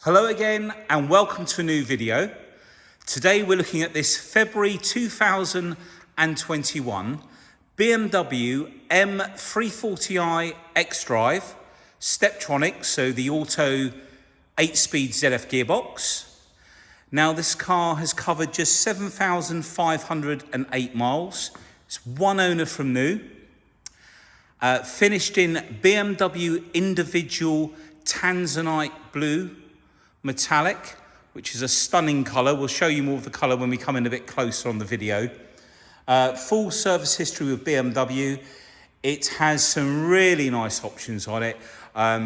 Hello again and welcome to a new video. Today we're looking at this February 2021 BMW M340i Xdrive Steptronic, so the auto 8-speed ZF gearbox. Now this car has covered just 7,508 miles. It's one owner from new. Finished in BMW individual Tanzanite Blue metallic, which is a stunning colour. We'll show you more of the colour when we come in a bit closer on the video. Full service history with BMW. It has some really nice options on it.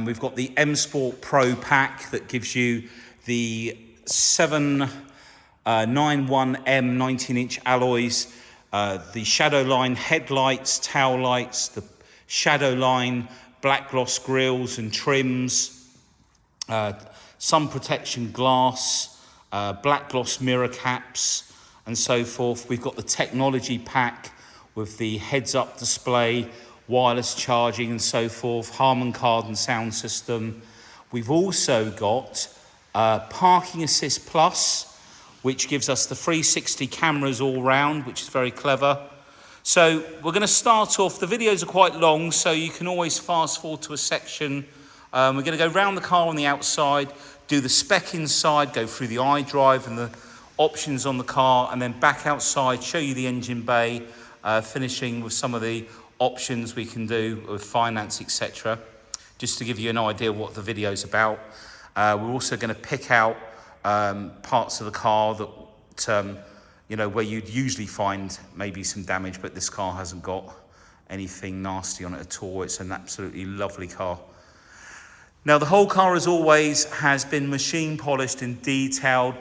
We've got the M Sport Pro pack that gives you the 791M 19-inch alloys, the shadow line headlights, tail lights, the shadow line black gloss grills and trims, sun protection glass, black gloss mirror caps and so forth. We've got the technology pack with the heads-up display, wireless charging and so forth, Harman Kardon sound system. We've also got Parking Assist Plus, which gives us the 360 cameras all round, which is very clever. So we're going to start off, the videos are quite long, so you can always fast forward to a section. We're going to go round the car on the outside, do the spec inside, go through the iDrive and the options on the car, and then back outside, show you the engine bay, finishing with some of the options we can do with finance, etc. Just to give you an idea of what the video's about. We're also going to pick out parts of the car that, you know, where you'd usually find maybe some damage, but this car hasn't got anything nasty on it at all. It's an absolutely lovely car. Now, the whole car, as always, has been machine polished and detailed.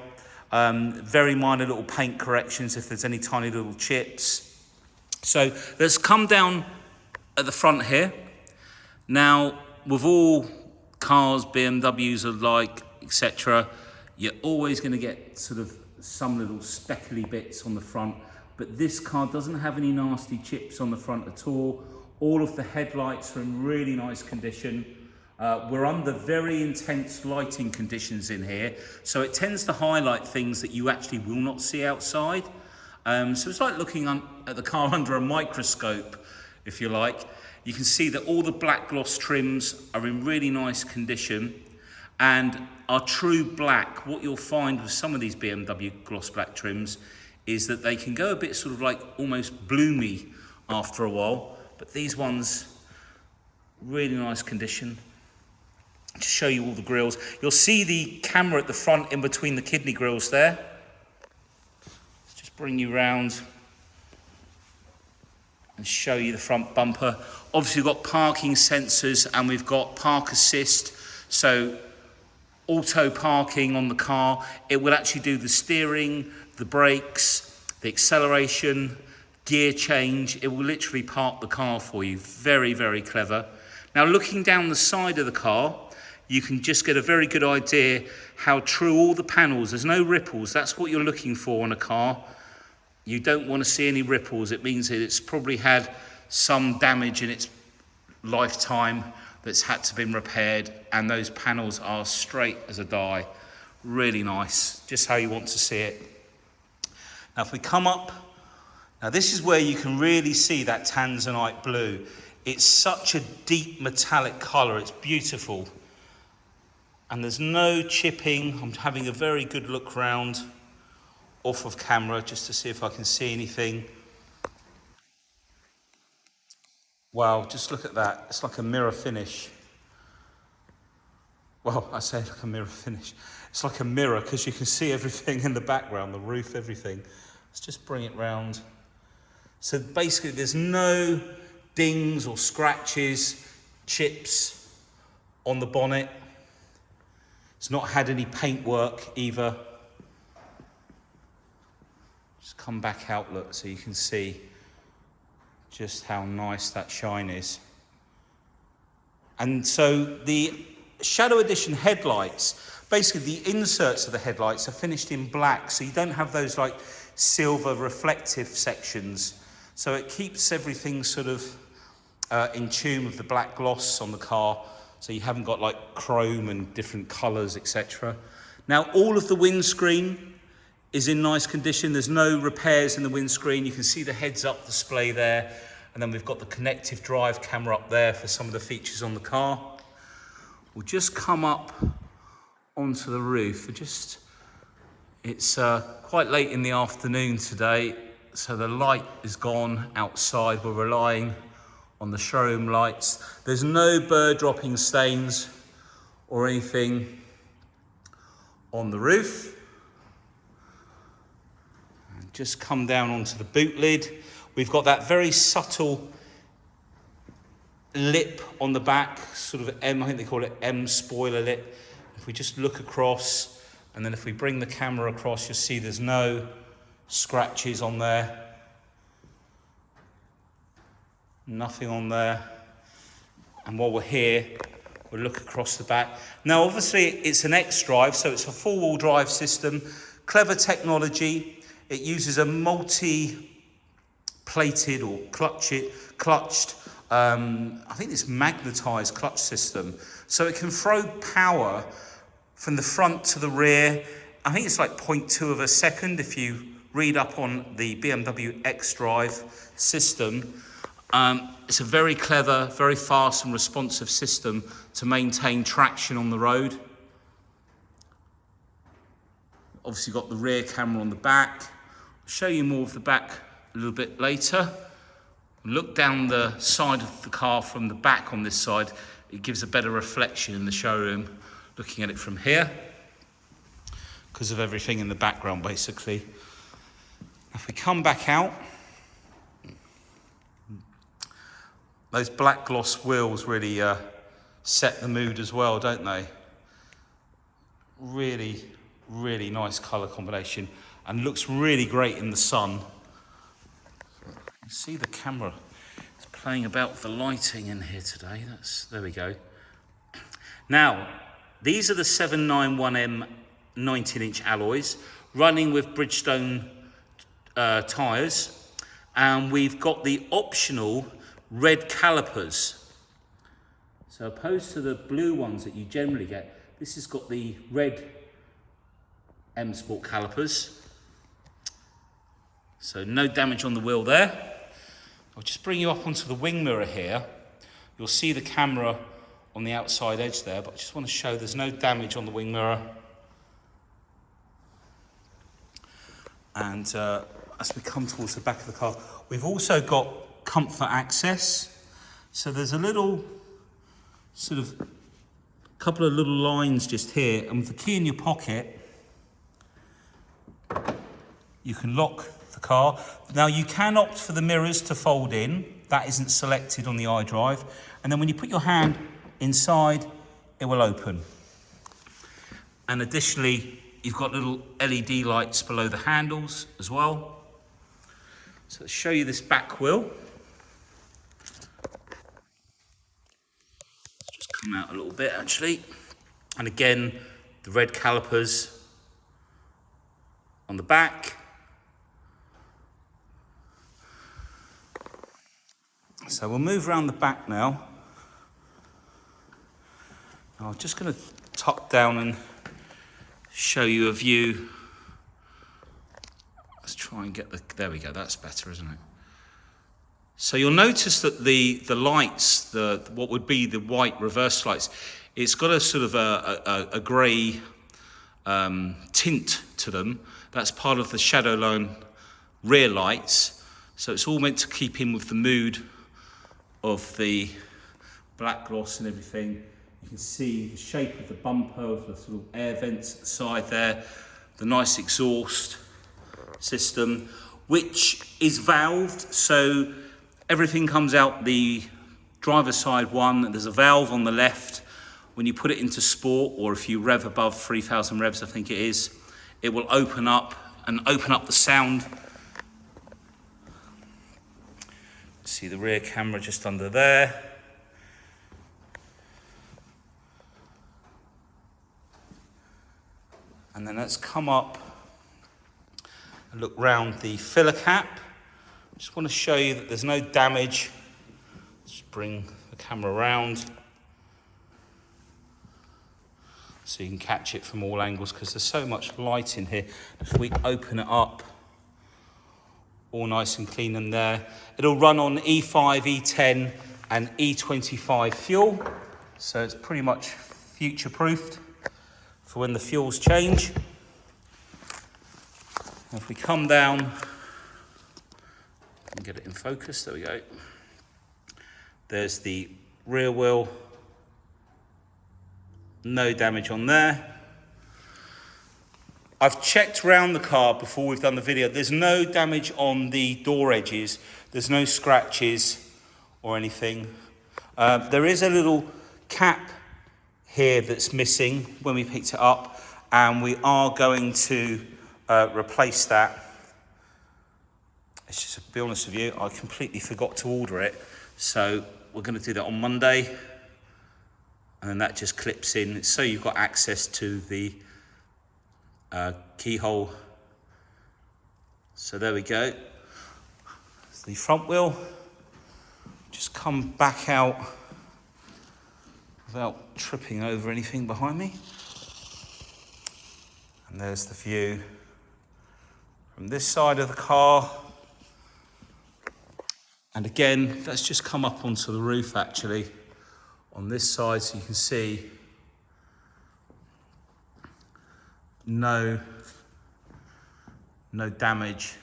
Very minor little paint corrections if there's any tiny little chips. So let's come down at the front here. Now, with all cars, BMWs alike, etc., you're always going to get sort of some little speckly bits on the front, but this car doesn't have any nasty chips on the front at all. All of the headlights are in really nice condition. We're under very intense lighting conditions in here, so it tends to highlight things that you actually will not see outside. So it's like looking at the car under a microscope, if you like. You can see that all the black gloss trims are in really nice condition and are true black. What you'll find with some of these BMW gloss black trims is that they can go a bit sort of like almost bloomy after a while, but these ones, really nice condition. To show you all the grills, you'll see the camera at the front in between the kidney grills there. Let's just bring you round and show you the front bumper. Obviously we've got parking sensors and we've got park assist, so auto parking on the car. It will actually do the steering, the brakes, the acceleration, gear change. It will literally park the car for you. Very, very clever. Now, looking down the side of the car, you can just get a very good idea how true all the panels, there's no ripples. That's what you're looking for on a car. You don't want to see any ripples. It means that it's probably had some damage in its lifetime that's had to be repaired, and those panels are straight as a die. Really nice, just how you want to see it. Now if we come up, now this is where you can really see that Tanzanite blue. It's such a deep metallic colour, it's beautiful. And there's no chipping. I'm having a very good look round off of camera just to see if I can see anything. Wow, just look at that. It's like a mirror finish. Well, I say like a mirror finish. It's like a mirror because you can see everything in the background, the roof, everything. Let's just bring it round. So basically there's no dings or scratches, chips on the bonnet. It's not had any paint work either. Just come back out, look, so you can see just how nice that shine is. And so the Shadow Edition headlights, basically the inserts of the headlights are finished in black, so you don't have those like silver reflective sections. So it keeps everything sort of in tune with the black gloss on the car. so you haven't got like chrome and different colors, etc. Now all of the windscreen is in nice condition. There's no repairs in the windscreen. You can see the heads-up display there, and then we've got the connective drive camera up there for some of the features on the car. We'll just come up onto the roof. It's quite late in the afternoon today, so the light is gone outside. We're relying on the showroom lights. There's no bird dropping stains or anything on the roof. And just come down onto the boot lid. We've got that very subtle lip on the back, sort of I think they call it M spoiler lip. If we just look across, and then if we bring the camera across, you'll see there's no scratches on there. Nothing on there. And while we're here, we'll look across the back. Now, obviously, it's an Xdrive, so it's a four-wheel drive system. Clever technology. It uses a multi-plated or clutched, I think it's magnetized clutch system. So it can throw power from the front to the rear. I think it's like 0.2 of a second if you read up on the BMW Xdrive system. It's a very clever, very fast and responsive system to maintain traction on the road. Obviously got the rear camera on the back. I'll show you more of the back a little bit later. Look down the side of the car from the back on this side. It gives a better reflection in the showroom looking at it from here because of everything in the background basically. If we come back out, those black gloss wheels really set the mood as well, don't they? Really, really nice colour combination and looks really great in the sun. You see the camera is playing about with the lighting in here today. There we go. Now, these are the 791M 19-inch alloys running with Bridgestone tyres, and we've got the optional red calipers. So opposed to the blue ones that you generally get, this has got the red M Sport calipers. So no damage on the wheel there. I'll just bring you up onto the wing mirror here. You'll see the camera on the outside edge there, but I just want to show there's no damage on the wing mirror. And as we come towards the back of the car, we've also got comfort access. So there's a little sort of couple of little lines just here, and with the key in your pocket, you can lock the car. Now you can opt for the mirrors to fold in. That isn't selected on the iDrive. And then when you put your hand inside, it will open. And additionally, you've got little LED lights below the handles as well. So let's show you this back wheel. Let's just come out a little bit actually. And again, the red calipers on the back. So we'll move around the back now. I'm just going to tuck down and show you a view. Let's try and get there we go, that's better, isn't it? So you'll notice that the lights, what would be the white reverse lights, it's got a sort of a grey tint to them. That's part of the shadow line rear lights. So it's all meant to keep in with the mood of the black gloss and everything. You can see the shape of the bumper with the sort of air vents at the side there, the nice exhaust system, which is valved, so everything comes out the driver's side one, and there's a valve on the left. When you put it into sport, or if you rev above 3,000 revs, I think it is, it will open up the sound. See the rear camera just under there. And then let's come up and look round the filler cap. Just want to show you that there's no damage. Just bring the camera around. so you can catch it from all angles because there's so much light in here. If we open it up, all nice and clean in there. It'll run on E5, E10 and E25 fuel, so it's pretty much future-proofed for when the fuels change. If we come down and get it in focus, there we go. There's the rear wheel, no damage on there. I've checked around the car before we've done the video. There's no damage on the door edges. There's no scratches or anything. There is a little cap here that's missing when we picked it up, and we are going to replace that. It's just, to be honest with you, I completely forgot to order it. So we're going to do that on Monday. And then that just clips in, so you've got access to the keyhole. So there we go. It's the front wheel. Just come back out without tripping over anything behind me. And there's the view from this side of the car. And again, let's just come up onto the roof actually on this side, so you can see no damage,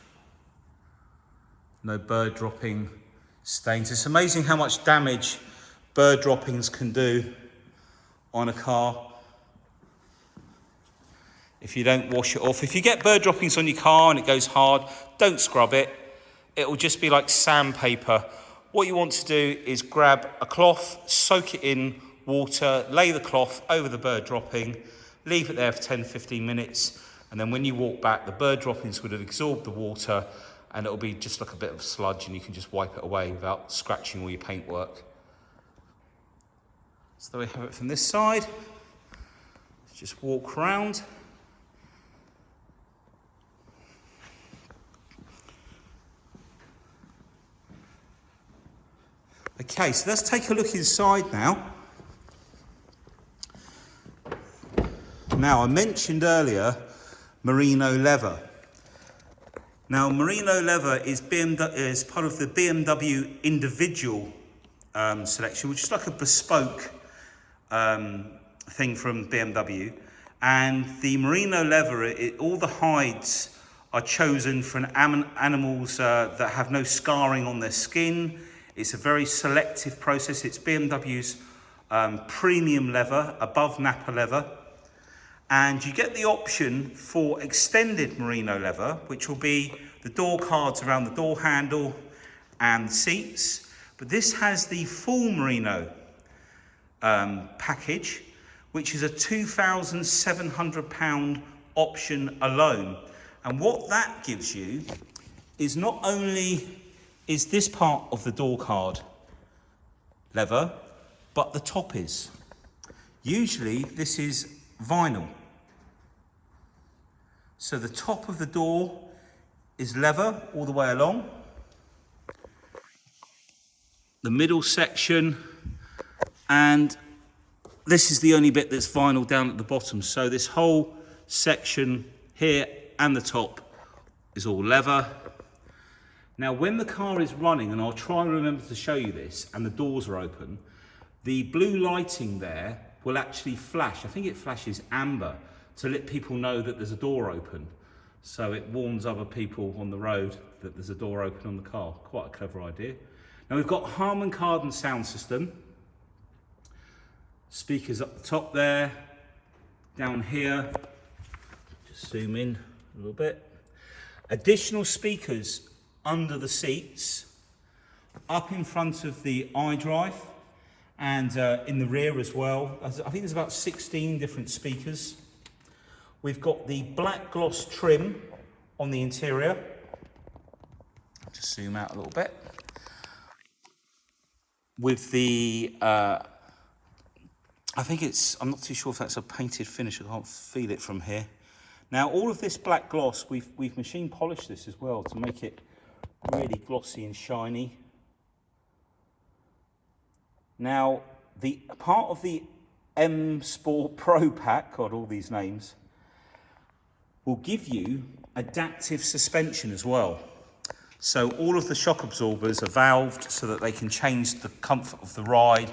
no bird dropping stains. It's amazing how much damage bird droppings can do on a car if you don't wash it off. If you get bird droppings on your car and it goes hard, don't scrub it. It will just be like sandpaper. What you want to do is grab a cloth, soak it in water, lay the cloth over the bird dropping, leave it there for 10-15 minutes, and then when you walk back, the bird droppings would have absorbed the water and it'll be just like a bit of sludge, and you can just wipe it away without scratching all your paintwork. So there we have it from this side. Let's just walk around. Okay, so let's take a look inside now. Now, I mentioned earlier Merino leather. Now, Merino leather is part of the BMW individual selection, which is like a bespoke thing from BMW. And the Merino leather, all the hides are chosen from animals that have no scarring on their skin. It's a very selective process. It's BMW's premium leather, above Napa leather. And you get the option for extended merino leather, which will be the door cards around the door handle and seats. But this has the full merino package, which is a £2,700 option alone. And what that gives you is not only is this part of the door card leather, but the top is. Usually this is vinyl. So the top of the door is leather all the way along. The middle section, and this is the only bit that's vinyl down at the bottom. So this whole section here and the top is all leather. Now, when the car is running, and I'll try and remember to show you this, and the doors are open, the blue lighting there will actually flash. I think it flashes amber to let people know that there's a door open. So it warns other people on the road that there's a door open on the car. Quite a clever idea. Now, we've got Harman Kardon sound system. Speakers up the top there, down here. Just zoom in a little bit. Additional speakers under the seats, up in front of the iDrive, and in the rear as well. I think there's about 16 different speakers. We've got the black gloss trim on the interior. I'll just zoom out a little bit. With the, I think I'm not too sure if that's a painted finish, I can't feel it from here. Now, all of this black gloss, we've machine polished this as well to make it really glossy and shiny. Now, the part of the M Sport Pro Pack, God, all these names, will give you adaptive suspension as well. So all of the shock absorbers are valved so that they can change the comfort of the ride,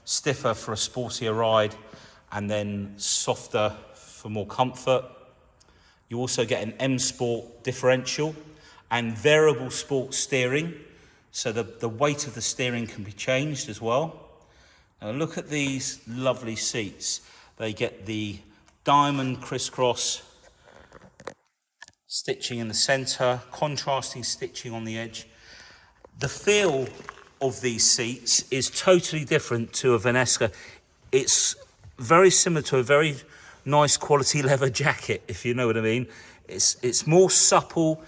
stiffer for a sportier ride, and then softer for more comfort. You also get an M Sport differential and variable sport steering, so the weight of the steering can be changed as well. Now look at these lovely seats. They get the diamond crisscross stitching in the centre, contrasting stitching on the edge. The feel of these seats is totally different to a Vanesca. It's very similar to a very nice quality leather jacket, if you know what I mean. It's more supple,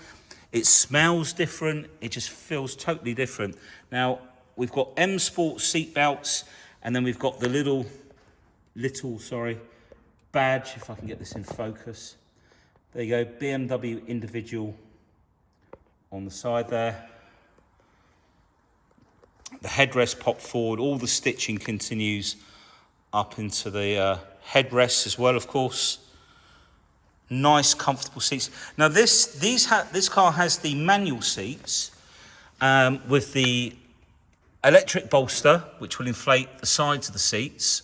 it smells different, it just feels totally different. Now, we've got M Sport seat belts, and then we've got the little badge, if I can get this in focus. There you go, BMW individual on the side there. The headrest popped forward, all the stitching continues up into the headrests as well, of course. Nice, comfortable seats. Now this car has the manual seats with the electric bolster, which will inflate the sides of the seats.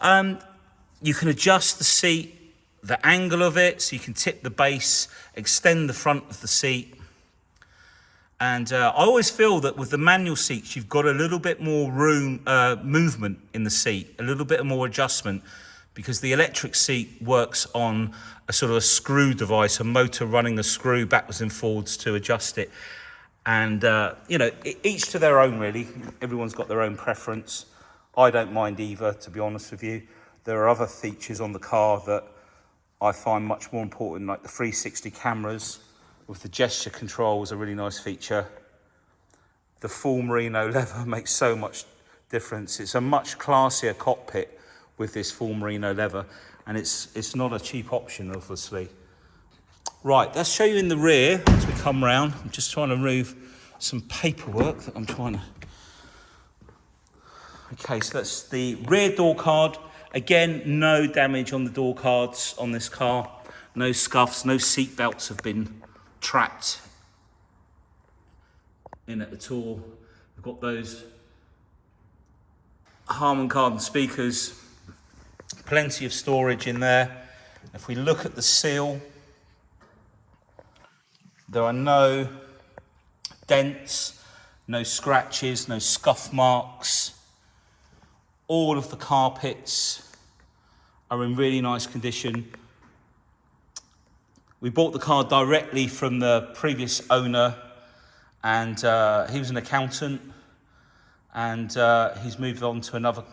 You can adjust the seat, the angle of it, so you can tip the base, extend the front of the seat. And I always feel that with the manual seats, you've got a little bit more room, movement in the seat, a little bit more adjustment, because the electric seat works on a sort of a screw device, a motor running a screw backwards and forwards to adjust it. And, you know, each to their own, really. Everyone's got their own preference. I don't mind either, to be honest with you. There are other features on the car that I find much more important, like the 360 cameras with the gesture control is a really nice feature. The full merino leather makes so much difference. It's a much classier cockpit with this full merino leather, and it's not a cheap option, obviously. Right, let's show you in the rear as we come round. I'm just trying to remove some paperwork that I'm trying to... Okay, so that's the rear door card. Again, no damage on the door cards on this car. No scuffs, no seat belts have been trapped in it at all. We've got those Harman Kardon speakers, plenty of storage in there. If we look at the seal, there are no dents, no scratches, no scuff marks. All of the carpets are in really nice condition. We bought the car directly from the previous owner, and he was an accountant, and he's moved on to another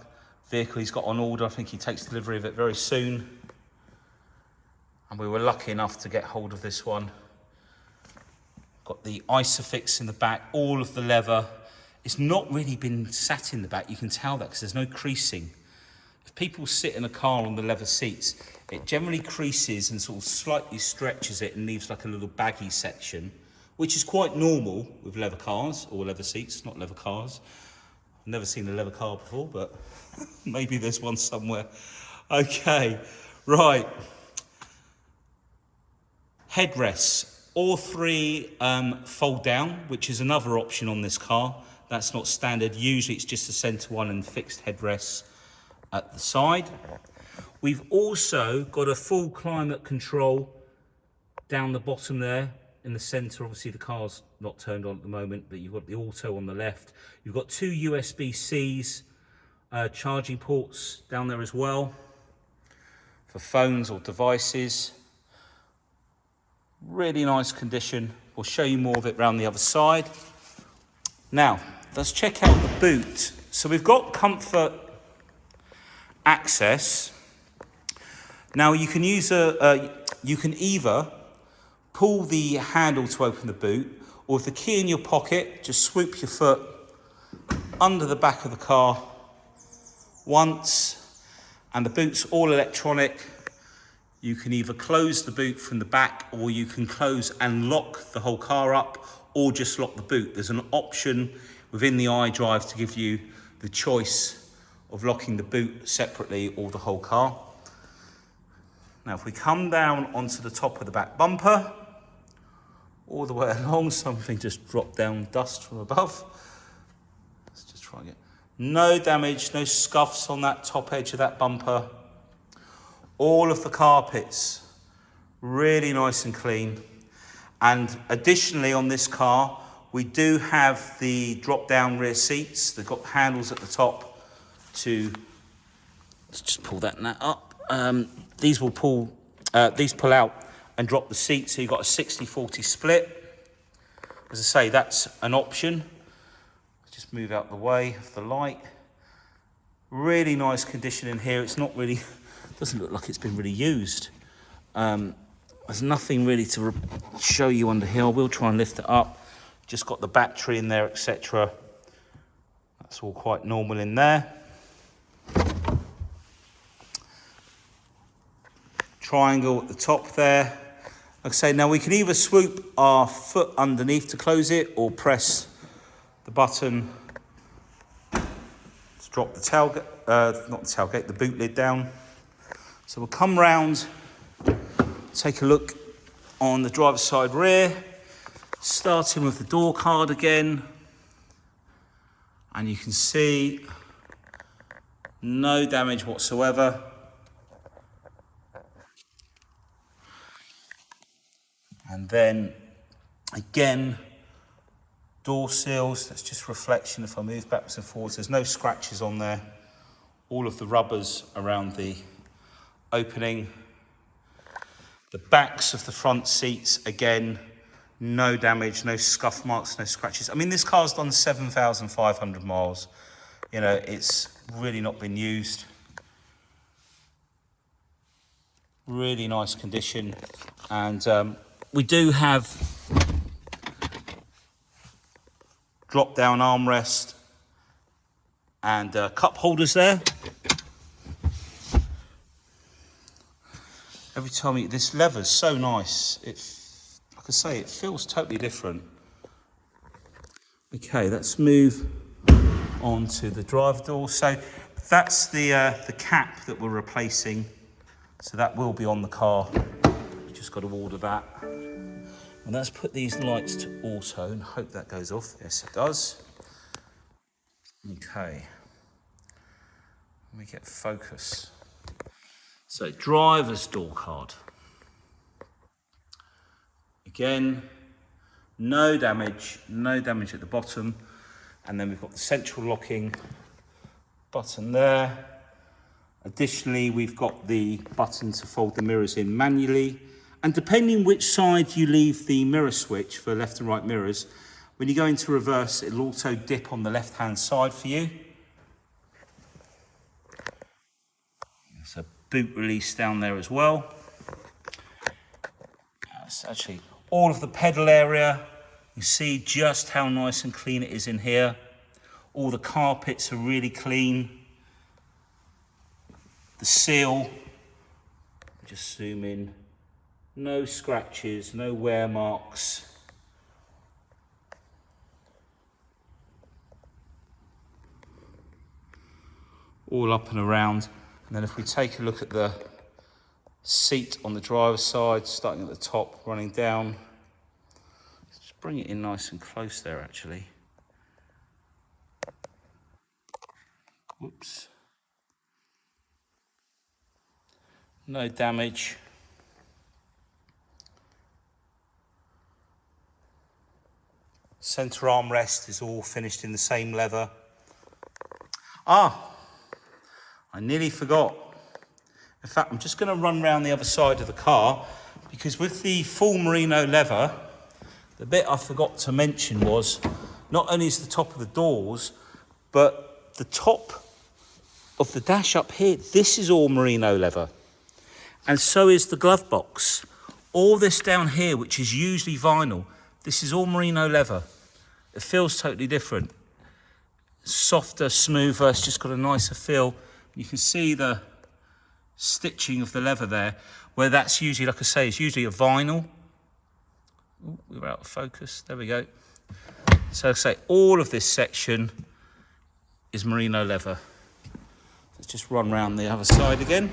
vehicle he's got on order. I think he takes delivery of it very soon. And we were lucky enough to get hold of this one. Got the Isofix in the back, all of the leather. It's not really been sat in the back, you can tell that because there's no creasing. If people sit in a car on the leather seats, it generally creases and sort of slightly stretches it and leaves like a little baggy section, which is quite normal with leather cars or leather seats, not leather cars. I've never seen a leather car before, but maybe there's one somewhere. Okay, right. Headrests, all three fold down, which is another option on this car. That's not standard. Usually it's just the centre one and fixed headrests at the side. We've also got a full climate control down the bottom there in the centre. Obviously the car's not turned on at the moment, but you've got the auto on the left. You've got two USB-Cs charging ports down there as well for phones or devices. Really nice condition. We'll show you more of it around the other side. Now, let's check out the boot. So we've got comfort access. Now you can use you can either pull the handle to open the boot, or with the key in your pocket, just swoop your foot under the back of the car once, and the boot's all electronic. You can either close the boot from the back, or you can close and lock the whole car up, or just lock the boot. There's an option within the iDrive to give you the choice of locking the boot separately or the whole car. Now if we come down onto the top of the back bumper, all the way along, something just dropped down dust from above. Let's just try again. No damage, no scuffs on that top edge of that bumper. All of the carpets, really nice and clean. And additionally on this car, we do have the drop-down rear seats. They've got handles at the top to, let's just pull that nut up. These pull out and drop the seat, so you've got a 60-40 split. As I say, that's an option. Just move out the way of the light. Really nice condition in here. It's not really, doesn't look like it's been really used. There's nothing really to show you under here. I will try and lift it up. Just got the battery in there, etc. That's all quite normal in there. Triangle at the top there. Like I say, now we can either swoop our foot underneath to close it or press the button to drop the tailgate, not the tailgate, the boot lid down. So we'll come round, take a look on the driver's side rear, starting with the door card again. And you can see no damage whatsoever. And then again, door seals, that's just reflection. If I move backwards and forwards, there's no scratches on there. All of the rubbers around the opening. The backs of the front seats, again, no damage, no scuff marks, no scratches. I mean, this car's done 7,500 miles. You know, it's really not been used. Really nice condition. And we do have drop-down armrest and cup holders there. Every time this leather's so nice. Like I say, it feels totally different. Okay, let's move on to the drive door. So that's the cap that we're replacing. So that will be on the car. We've just got to order that. And let's put these lights to auto and hope that goes off. Yes, it does. Okay. Let me get focus. So driver's door card. Again, no damage at the bottom. And then we've got the central locking button there. Additionally, we've got the button to fold the mirrors in manually. And depending which side you leave the mirror switch for left and right mirrors, when you go into reverse, it'll also dip on the left-hand side for you. There's a boot release down there as well. That's actually all of the pedal area. You see just how nice and clean it is in here. All the carpets are really clean. The seal, just zoom in. No scratches, no wear marks. All up and around. And then if we take a look at the seat on the driver's side, starting at the top, running down. Let's just bring it in nice and close there, actually. Whoops. No damage. Centre armrest is all finished in the same leather. I nearly forgot. In fact, I'm just going to run around the other side of the car because with the full merino leather, the bit I forgot to mention was not only is the top of the doors, but the top of the dash up here, this is all merino leather. And so is the glove box. All this down here, which is usually vinyl, this is all merino leather. It feels totally different. Softer, smoother, it's just got a nicer feel. You can see the stitching of the leather there, where that's usually, like I say, it's usually a vinyl. Ooh, we were out of focus, there we go. So I say all of this section is merino leather. Let's just run round the other side again.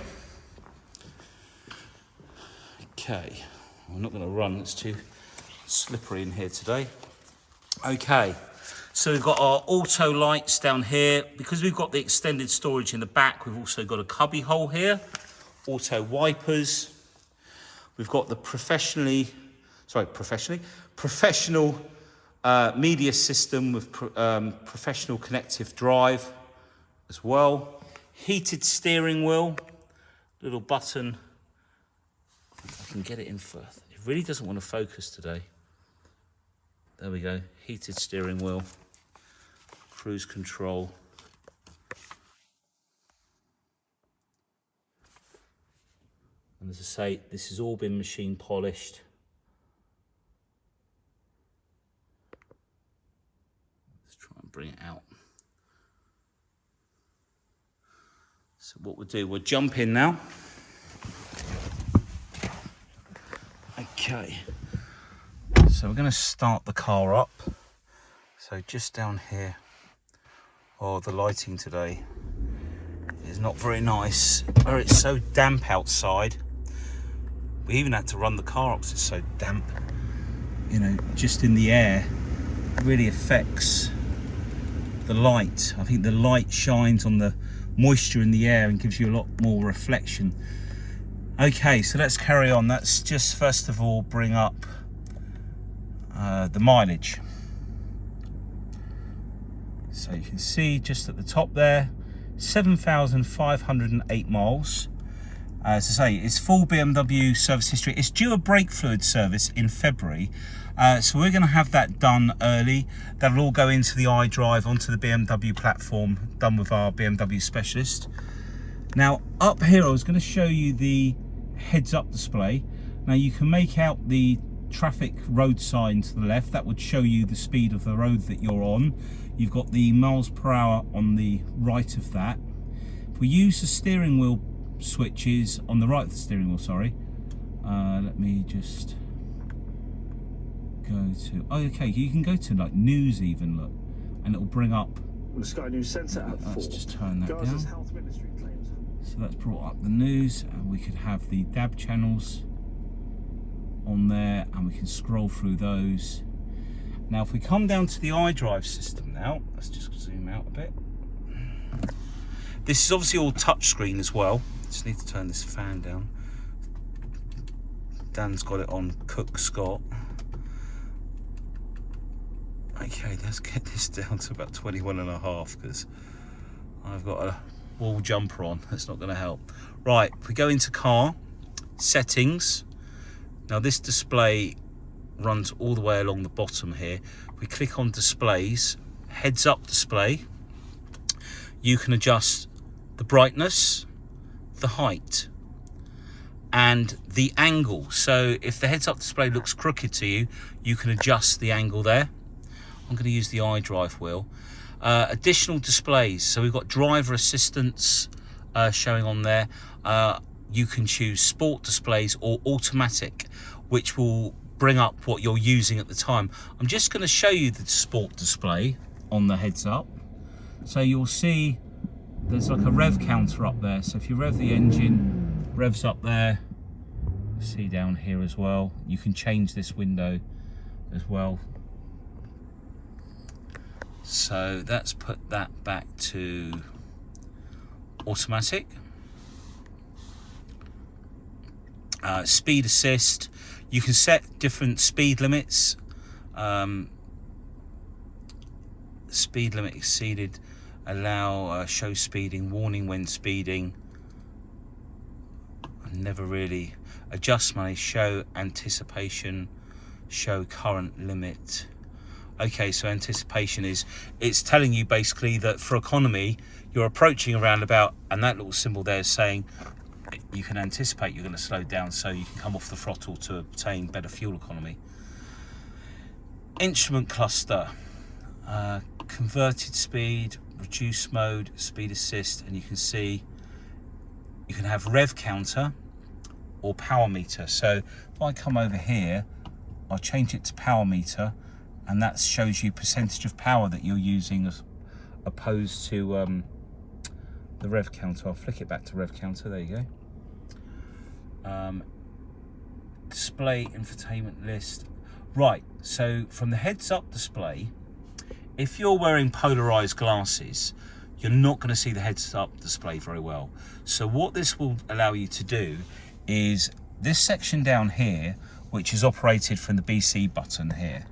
Okay, I'm not going to run, it's too slippery in here today. Okay, so we've got our auto lights down here. Because we've got the extended storage in the back, we've also got a cubby hole here. Auto wipers. We've got the professional media system with professional connective drive as well. Heated steering wheel, little button. If I can get it in first. It really doesn't want to focus today. There we go, heated steering wheel, cruise control. And as I say, this has all been machine polished. Let's try and bring it out. So what we'll do, we'll jump in now. Okay. So we're going to start the car up. So just down here, oh, the lighting today is not very nice. Where it's so damp outside. We even had to run the car up because it's so damp. You know, just in the air, it really affects the light. I think the light shines on the moisture in the air and gives you a lot more reflection. Okay, so let's carry on. Let's just first of all bring up the mileage. So you can see just at the top there, 7,508 miles. As I say, it's full BMW service history. It's due a brake fluid service in February. So we're going to have that done early. That'll all go into the iDrive, onto the BMW platform, done with our BMW specialist. Now up here, I was going to show you the heads-up display. Now you can make out the traffic road sign to the left. That would show you the speed of the road that you're on. You've got the miles per hour on the right of that. If we use the steering wheel switches on the right of the steering wheel, sorry. Let me just go to, oh, okay, you can go to like news even, look, and it'll bring up the Sky News Centre at 4. Let's just turn that Gaza's down. Health Ministry claims. So that's brought up the news, and we could have the DAB channels on there, and we can scroll through those. Now if we come down to the iDrive system now, let's just zoom out a bit. This is obviously all touchscreen as well. Just need to turn this fan down. Dan's got it on Cook Scott. Okay, let's get this down to about 21.5 because I've got a wall jumper on. That's not going to help. Right, if we go into car settings. Now this display runs all the way along the bottom here. If we click on displays, heads up display, you can adjust the brightness, the height, and the angle. So if the heads up display looks crooked to you, you can adjust the angle there. I'm going to use the iDrive wheel. Additional displays. So we've got driver assistance showing on there. You can choose sport displays or automatic, which will bring up what you're using at the time. I'm just going to show you the sport display on the heads up. So you'll see there's like a rev counter up there. So if you rev the engine, revs up there. See down here as well. You can change this window as well. So let's put that back to automatic. Speed assist, you can set different speed limits. Speed limit exceeded, allow show speeding, warning when speeding. I never really adjust money, show anticipation, show current limit. Okay, so anticipation is, it's telling you basically that for economy, you're approaching a roundabout, and that little symbol there is saying you can anticipate you're going to slow down so you can come off the throttle to obtain better fuel economy. Instrument cluster, converted speed, reduced mode, speed assist, and you can see you can have rev counter or power meter. So if I come over here, I'll change it to power meter, and that shows you percentage of power that you're using as opposed to the rev counter. I'll flick it back to rev counter. There you go. Display infotainment list. Right, so from the heads-up display, if you're wearing polarized glasses, you're not going to see the heads-up display very well. So what this will allow you to do is this section down here, which is operated from the BC button here.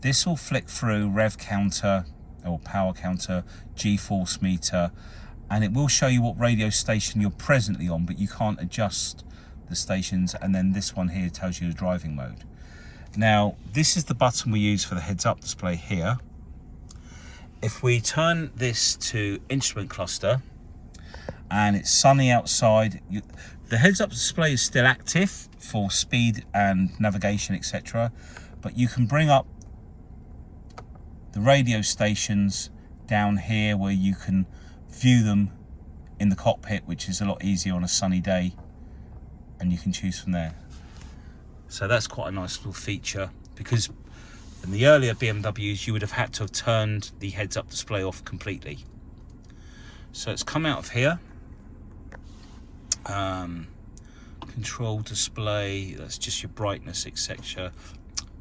This will flick through rev counter or power counter, G-force meter, and it will show you what radio station you're presently on, but you can't adjust the stations. And then this one here tells you the driving mode. Now, this is the button we use for the heads-up display here. If we turn this to instrument cluster and it's sunny outside, the heads-up display is still active for speed and navigation, etc. But you can bring up the radio stations down here where you can view them in the cockpit, which is a lot easier on a sunny day, and you can choose from there. So that's quite a nice little feature, because in the earlier BMWs you would have had to have turned the heads-up display off completely. So it's come out of here. Control display, that's just your brightness, etc.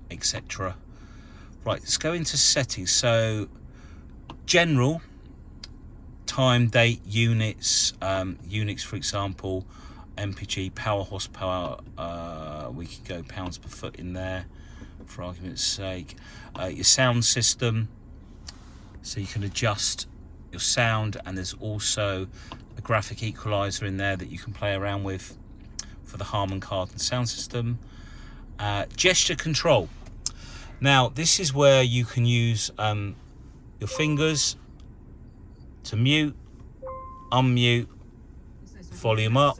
etc. Right, let's go into settings. So general, time, date, units, units for example, mpg, power horsepower, we can go pounds per foot in there for argument's sake. Your sound system, so you can adjust your sound, and there's also a graphic equalizer in there that you can play around with for the Harman Kardon sound system. Gesture control. Now this is where you can use your fingers to mute, unmute, volume up,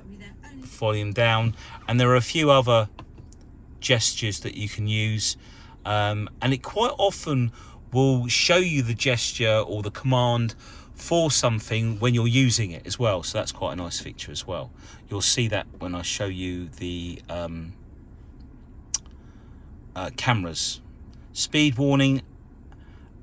volume down, and there are a few other gestures that you can use, and it quite often will show you the gesture or the command for something when you're using it as well. So that's quite a nice feature as well. You'll see that when I show you the cameras. Speed warning,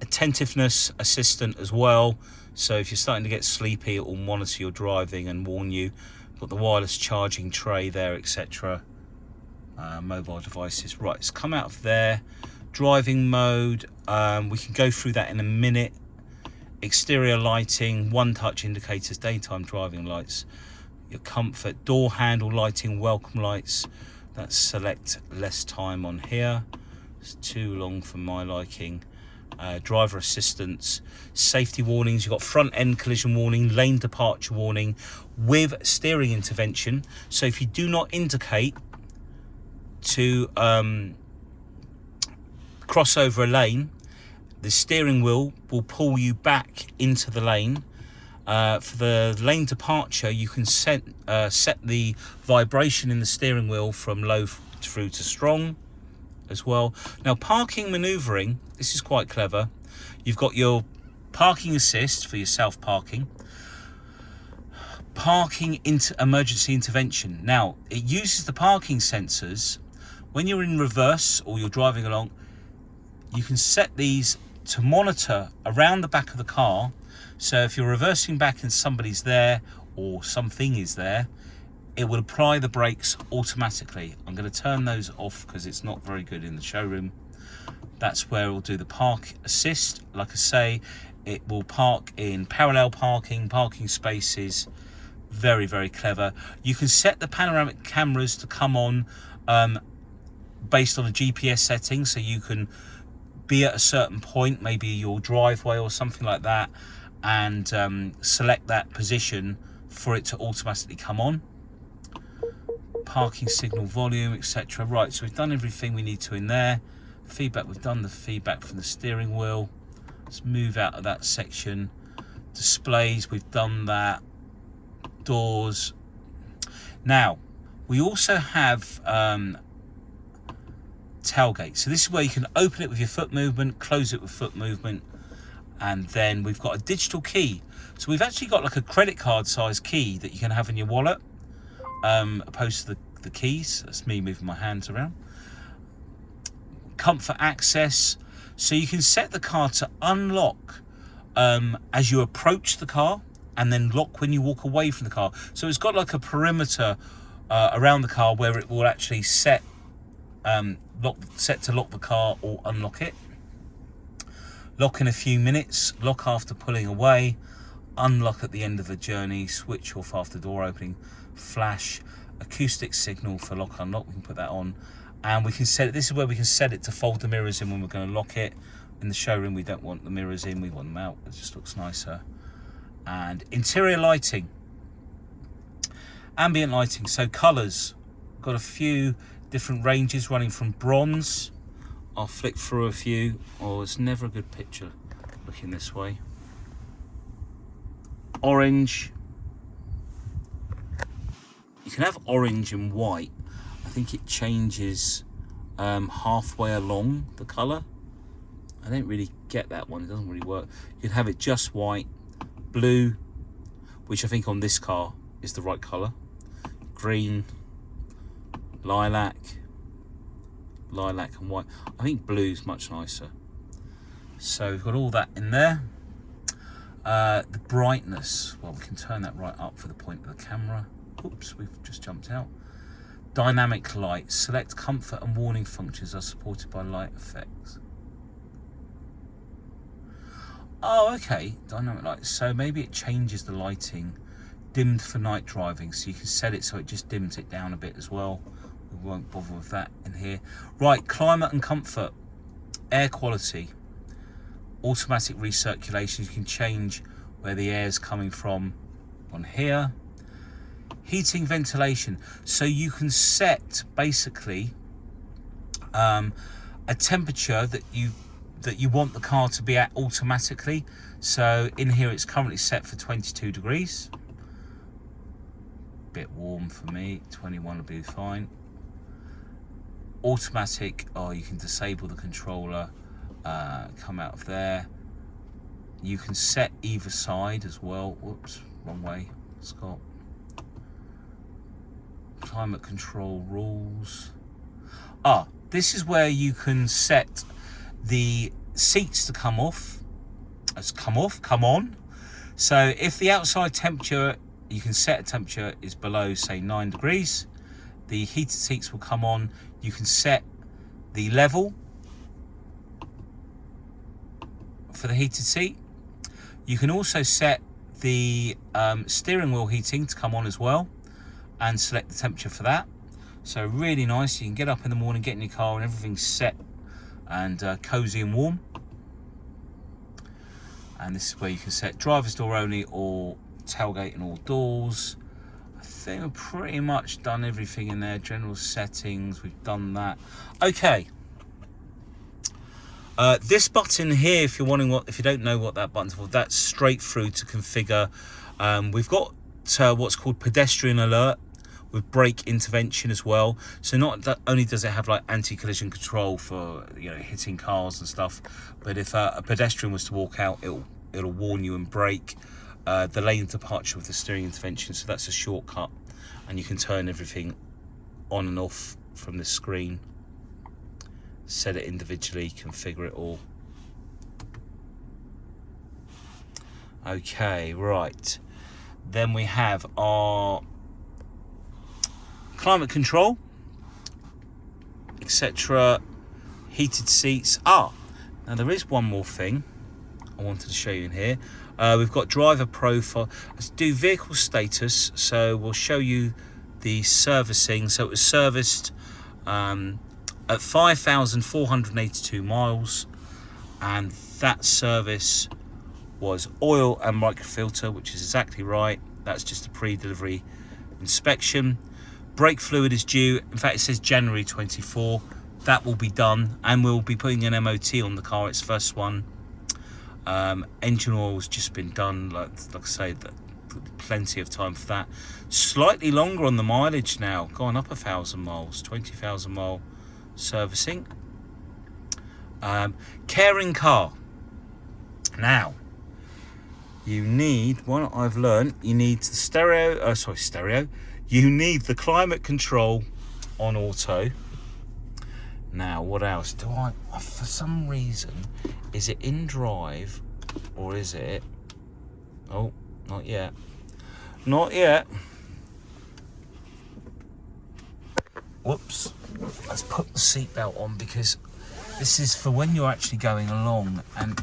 attentiveness assistant as well. So if you're starting to get sleepy, it will monitor your driving and warn you. Got the wireless charging tray there, etc. Mobile devices. Right, it's come out of there. Driving mode, we can go through that in a minute. Exterior lighting, one-touch indicators, daytime driving lights, your comfort, door handle lighting, welcome lights. That's select less time on here. It's too long for my liking. Driver assistance, safety warnings. You've got front end collision warning, lane departure warning with steering intervention. So if you do not indicate to cross over a lane, the steering wheel will pull you back into the lane. For the lane departure, you can set the vibration in the steering wheel from low through to strong as well. Now, parking maneuvering, this is quite clever. You've got your parking assist for your self parking, parking into emergency intervention. Now, it uses the parking sensors. When you're in reverse or you're driving along, you can set these to monitor around the back of the car. So if you're reversing back and somebody's there or something is there, it will apply the brakes automatically. I'm going to turn those off because it's not very good in the showroom. That's where it will do the park assist. Like I say, it will park in parallel parking spaces. Very, very clever. You can set the panoramic cameras to come on based on a GPS setting, so you can be at a certain point, maybe your driveway or something like that, and select that position for it to automatically come on. Parking signal volume, etc. Right, so we've done everything we need to in there. Feedback, we've done the feedback from the steering wheel. Let's move out of that section. Displays, we've done that. Doors. Now, we also have tailgate. So this is where you can open it with your foot movement, close it with foot movement, and then we've got a digital key. So we've actually got like a credit card size key that you can have in your wallet, opposed to the keys. That's me moving my hands around. Comfort access, so you can set the car to unlock as you approach the car, and then lock when you walk away from the car. So it's got like a perimeter around the car where it will actually set to lock the car or unlock it. Lock in a few minutes, lock after pulling away, unlock at the end of the journey, switch off after door opening, flash, acoustic signal for lock unlock. We can put that on, and we can set it. This is where we can set it to fold the mirrors in when we're going to lock it. In the showroom, we don't want the mirrors in, we want them out. It just looks nicer. And interior lighting, ambient lighting. So colours, got a few different ranges running from bronze. I'll flick through a few. Oh, it's never a good picture looking this way. Orange. You can have orange and white. I think it changes halfway along the colour. I don't really get that one. It doesn't really work. You can have it just white, blue, which I think on this car is the right colour. Green, lilac and white. I think blue's much nicer. So we've got all that in there. The brightness, well, we can turn that right up for the point of the camera. Oops, we've just jumped out. Dynamic light. Select comfort and warning functions are supported by light effects. Oh, okay, dynamic light. So maybe it changes the lighting. Dimmed for night driving, so you can set it so it just dims it down a bit as well. We won't bother with that in here. Right, climate and comfort. Air quality. Automatic recirculation. You can change where the air is coming from on here. Heating, ventilation. So you can set basically a temperature that you want the car to be at automatically. So in here it's currently set for 22 degrees. Bit warm for me. 21 will be fine. Automatic. Oh, you can disable the controller. Come out of there. You can set either side as well. Whoops, wrong way, Scott. Climate control rules. This is where you can set the seats to come off. Come on. So if the outside temperature, you can set a temperature is below, say, 9 degrees. The heated seats will come on. You can set the level for the heated seat. You can also set the steering wheel heating to come on as well, and select the temperature for that. So really nice. You can get up in the morning, get in your car, and everything's set and cozy and warm. And this is where you can set driver's door only or tailgate and all doors. I think we've pretty much done everything in there. General settings, we've done that. Okay. This button here, if you're wondering if you don't know what that button's for, that's straight through to configure. We've got what's called pedestrian alert with brake intervention as well. So not that only does it have like anti-collision control for hitting cars and stuff, but if a pedestrian was to walk out, it'll warn you and brake. The lane departure with the steering intervention, so that's a shortcut, and you can turn everything on and off from the screen. Set it individually, configure it all. Okay, right. Then we have our climate control, etc. Heated seats. Now there is one more thing I wanted to show you in here. We've got driver profile. Let's do vehicle status. So we'll show you the servicing. So it was serviced at 5,482 miles, and that service was oil and microfilter, which is exactly right. That's just a pre-delivery inspection. Brake fluid is due. In fact, it says January 24. That will be done, and we'll be putting an MOT on the car. It's first one. Engine oil's just been done. Like I say, plenty of time for that. Slightly longer on the mileage now. Gone up 1,000 miles. 20,000 mile servicing. Caring car. Now, you need, what I've learned, you need the stereo. You need the climate control on auto. Now, what else do I, for some reason, is it in drive or is it, Not yet. Not yet. Whoops. Let's put the seatbelt on, because this is for when you're actually going along, and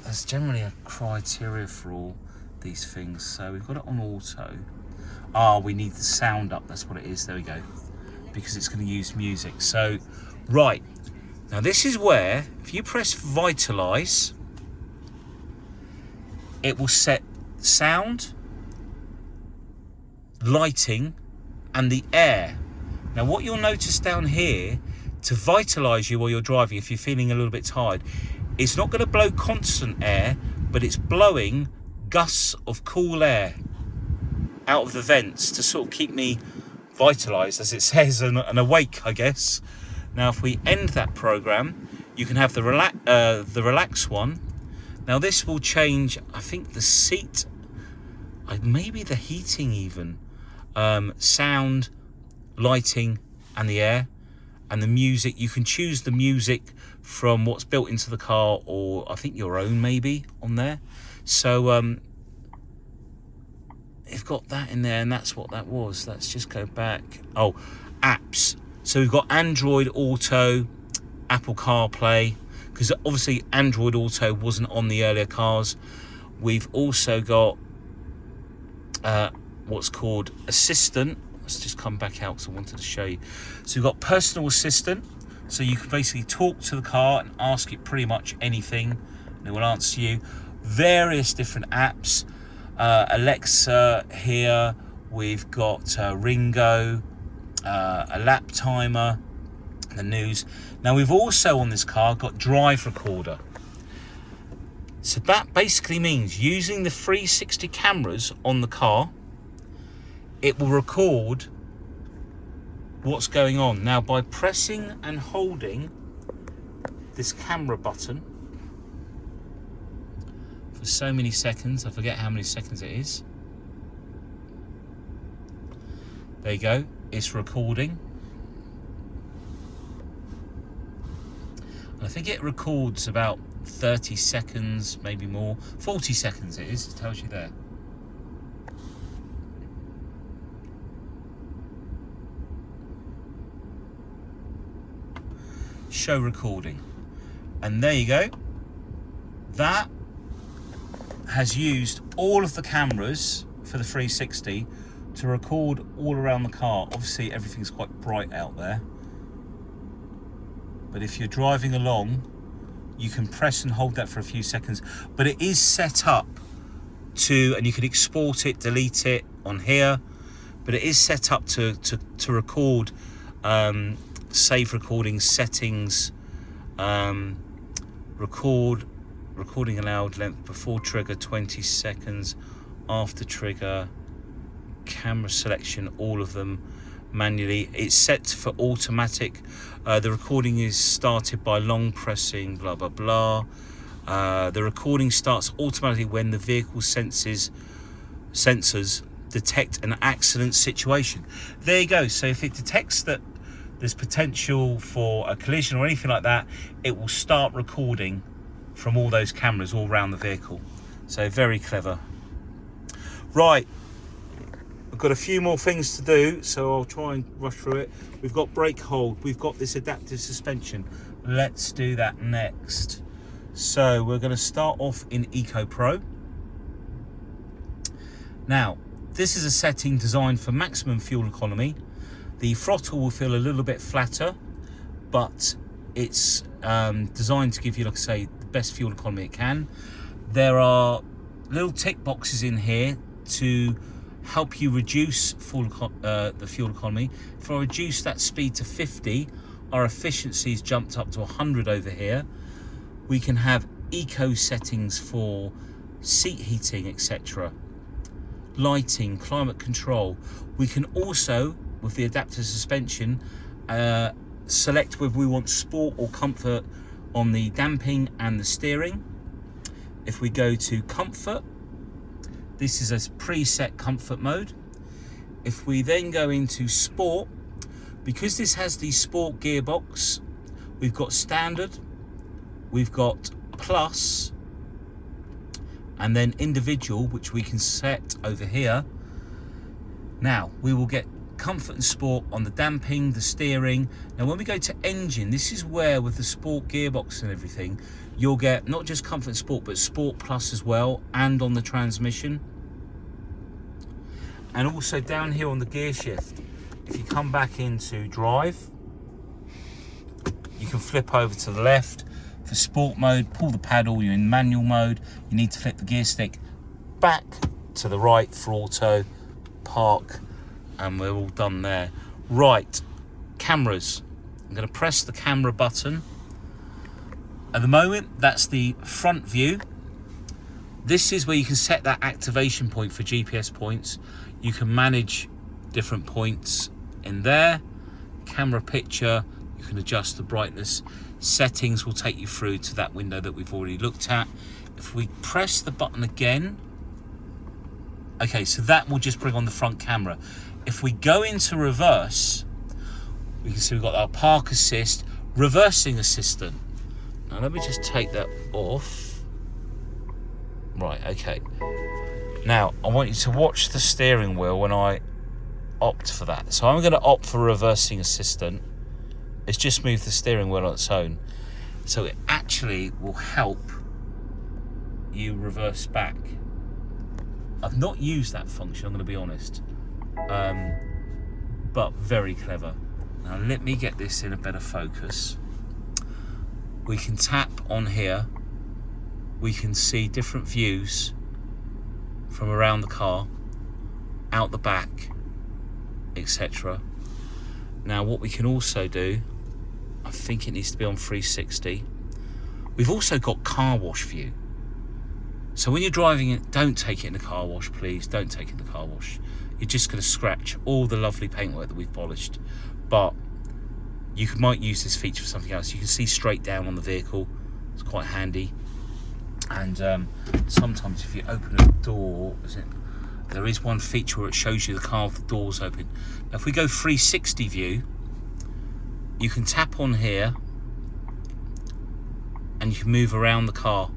there's generally a criteria for all these things. So we've got it on auto. We need the sound up, that's what it is. There we go. Because it's going to use music. So, right. Now this is where, if you press Vitalise, it will set sound, lighting, and the air. Now what you'll notice down here, to vitalise you while you're driving, if you're feeling a little bit tired, it's not going to blow constant air, but it's blowing gusts of cool air out of the vents to sort of keep me vitalised, as it says, and awake, I guess. Now if we end that program, you can have the relax one. Now this will change, I think, the seat, maybe the heating even, sound, lighting, and the air, and the music. You can choose the music from what's built into the car, or I think your own maybe on there. So you've got that in there, and that's what that was. Let's just go back. Oh, apps. So we've got Android Auto, Apple CarPlay, because obviously Android Auto wasn't on the earlier cars. We've also got what's called Assistant. Let's just come back out because I wanted to show you. So we've got Personal Assistant. So you can basically talk to the car and ask it pretty much anything, and it will answer you. Various different apps. Alexa here. We've got Ringo, a lap timer, the news. Now we've also on this car got Drive Recorder. So that basically means using the 360 cameras on the car, it will record what's going on. Now by pressing and holding this camera button for so many seconds, I forget how many seconds it is. There you go, it's recording. And I think it records about 30 seconds, maybe more. 40 seconds it is, it tells you there. Show recording. And there you go. That has used all of the cameras for the 360 to record all around the car. Obviously everything's quite bright out there, but if you're driving along, you can press and hold that for a few seconds. But it is set up to, and you can export it, delete it on here, but it is set up to record, save recording settings, recording allowed length before trigger 20 seconds, after trigger, camera selection, all of them manually. It's set for automatic. The recording is started by long pressing blah blah blah. The recording starts automatically when the vehicle sensors detect an accident situation. There you go. So if it detects that there's potential for a collision or anything like that, it will start recording from all those cameras all around the vehicle. So very clever. Right, I've got a few more things to do, so I'll try and rush through it. We've got brake hold, we've got this adaptive suspension. Let's do that next. So we're going to start off in Eco Pro. Now, this is a setting designed for maximum fuel economy. The throttle will feel a little bit flatter, but it's designed to give you, like I say, the best fuel economy it can. There are little tick boxes in here to help you reduce the fuel economy. If I reduce that speed to 50, our efficiency's jumped up to 100 over here. We can have eco settings for seat heating, etc. Lighting, climate control. We can also, with the adaptive suspension, select whether we want sport or comfort on the damping and the steering. If we go to comfort, this is a preset comfort mode. If we then go into sport, because this has the sport gearbox, we've got standard, we've got plus, and then individual, which we can set over here. Now we will get comfort and sport on the damping, the steering. Now when we go to engine, this is where with the sport gearbox and everything, you'll get not just comfort and sport, but sport plus as well, and on the transmission. And also down here on the gear shift, if you come back into drive, you can flip over to the left. For sport mode, pull the paddle, you're in manual mode, you need to flip the gear stick back to the right for auto, park, and we're all done there. Right, cameras. I'm going to press the camera button. At the moment, that's the front view. This is where you can set that activation point for GPS points. You can manage different points in there. Camera picture, you can adjust the brightness. Settings will take you through to that window that we've already looked at. If we press the button again, okay, so that will just bring on the front camera. If we go into reverse, we can see we've got our park assist, reversing assistant. Now let me just take that off. Right, okay. Now I want you to watch the steering wheel when I opt for that. So I'm going to opt for reversing assistant. It's just moved the steering wheel on its own. So it actually will help you reverse back. I've not used that function, I'm going to be honest. But very clever. Now let me get this in a better focus. We can tap on here. We can see different views from around the car, out the back, etc. Now what we can also do, I think it needs to be on 360. We've also got car wash view. So when you're driving it, don't take it in the car wash, please. Don't take it in the car wash. You're just going to scratch all the lovely paintwork that we've polished. But you might use this feature for something else. You can see straight down on the vehicle. It's quite handy. And sometimes if you open a door, there is one feature where it shows you the car with the doors open. Now if we go 360 view, you can tap on here and you can move around the car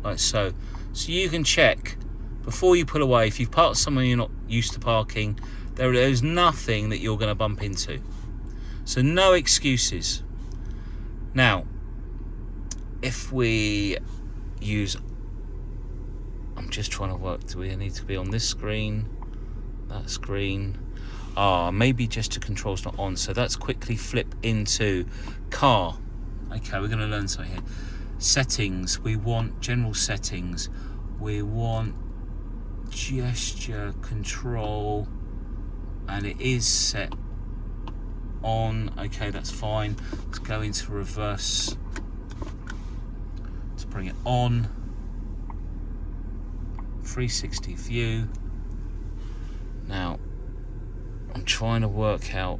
like so. So you can check before you pull away, if you've parked somewhere you're not used to parking, there's nothing that you're going to bump into. So no excuses. Now, if we use, I'm just trying to work, do we need to be on this screen, that screen? Maybe just the controls not on, so that's quickly flip into car. Okay, we're going to learn something here. Settings, we want general settings, we want gesture control, and it is set on. Okay, that's fine. Let's go into reverse to bring it on. 360 view. Now I'm trying to work out,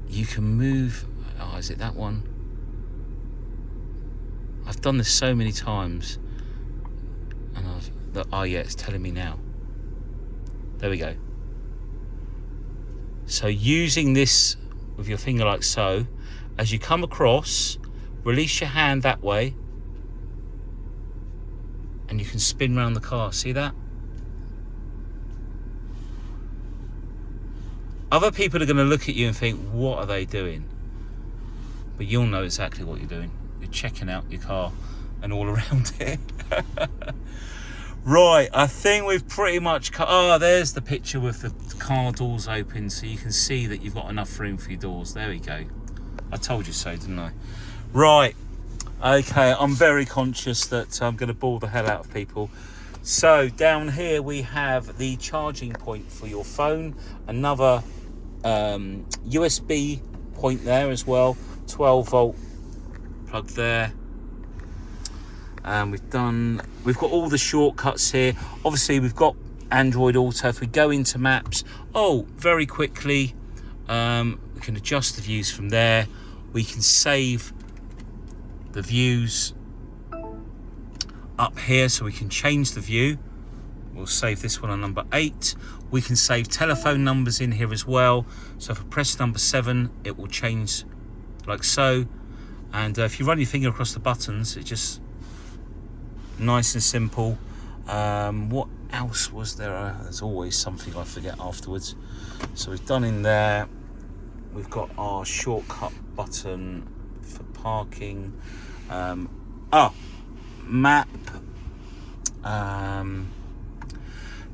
you can move, is it that one? I've done this so many times and yeah, it's telling me now. There we go. So using this with your finger like so, as you come across, release your hand that way and you can spin around the car. See that? Other people are going to look at you and think, what are they doing? But you'll know exactly what you're doing. You're checking out your car and all around it. Right, I think we've pretty much there's the picture with the car doors open, so you can see that you've got enough room for your doors. There we go. I told you so, didn't I? Right, okay, I'm very conscious that I'm going to bore the hell out of people. So down here we have the charging point for your phone, another USB point there as well, 12 volt plug there. And we've got all the shortcuts here. Obviously we've got Android Auto. If we go into maps, very quickly, we can adjust the views from there. We can save the views up here, so we can change the view. We'll save this one on number 8. We can save telephone numbers in here as well. So if I press number 7, it will change like so. And if you run your finger across the buttons, it's just nice and simple. What else was there? There's always something I forget afterwards. So we've done in there. We've got our shortcut button for parking. Map.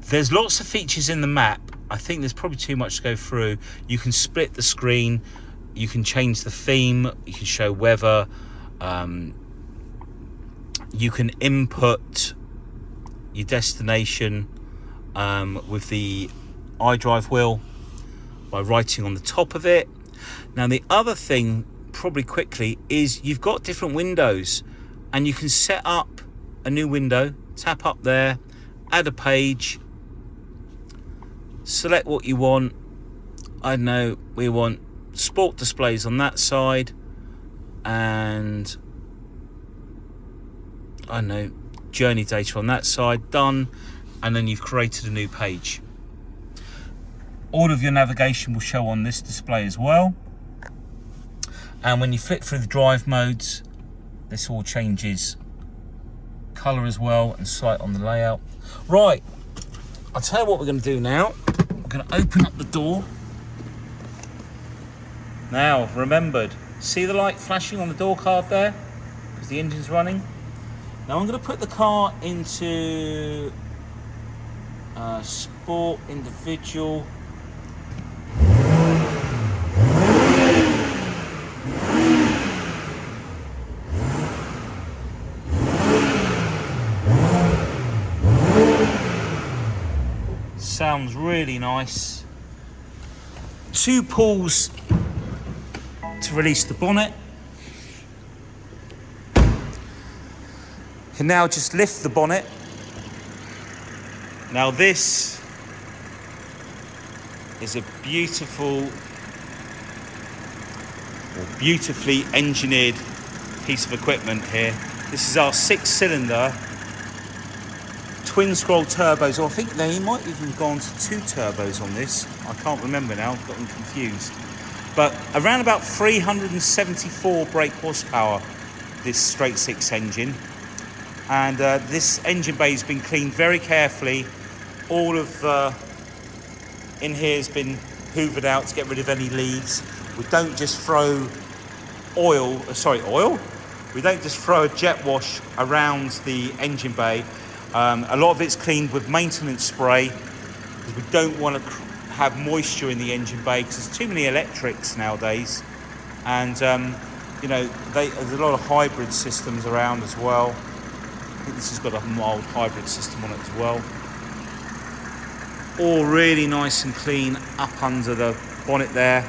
There's lots of features in the map. I think there's probably too much to go through. You can split the screen. You can change the theme. You can show weather. You can input your destination with the iDrive wheel by writing on the top of it. Now the other thing, probably quickly, is you've got different windows, and you can set up a new window, tap up there, add a page, select what you want. I don't know, we want sport displays on that side, and I don't know, journey data on that side. Done. And then you've created a new page. All of your navigation will show on this display as well. And when you flick through the drive modes, this all changes colour as well, and slight on the layout. Right, I'll tell you what we're going to do now. We're going to open up the door. Now, I've remembered. See the light flashing on the door card there? Because the engine's running. Now I'm going to put the car into sport, individual. Sounds really nice. 2 pulls to release the bonnet. Can now just lift the bonnet. Now this is a beautifully engineered piece of equipment here. This is our 6-cylinder twin scroll turbos, or I think they might even gone to 2 turbos on this. I can't remember now, I've gotten confused. But around about 374 brake horsepower, this straight 6 engine. And this engine bay has been cleaned very carefully. All of in here has been hoovered out to get rid of any leaves. We don't just throw oil. We don't just throw a jet wash around the engine bay. A lot of it's cleaned with maintenance spray, because we don't want to have moisture in the engine bay, because there's too many electrics nowadays. And you know, there's a lot of hybrid systems around as well. I think this has got a mild hybrid system on it as well. All really nice and clean up under the bonnet there.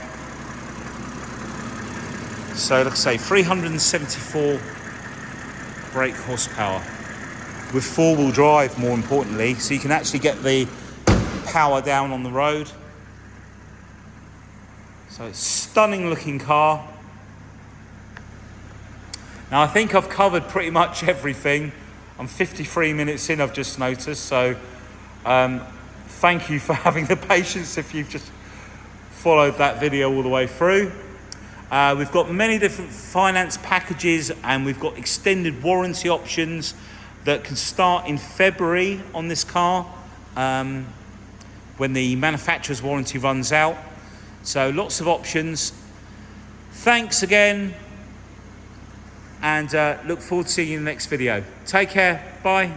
So like I say, 374 brake horsepower with 4-wheel drive, more importantly, so you can actually get the power down on the road. So it's a stunning looking car. Now I think I've covered pretty much everything. I'm 53 minutes in, I've just noticed, so thank you for having the patience if you've just followed that video all the way through. We've got many different finance packages, and we've got extended warranty options that can start in February on this car when the manufacturer's warranty runs out. So lots of options. Thanks again, and look forward to seeing you in the next video. Take care, bye.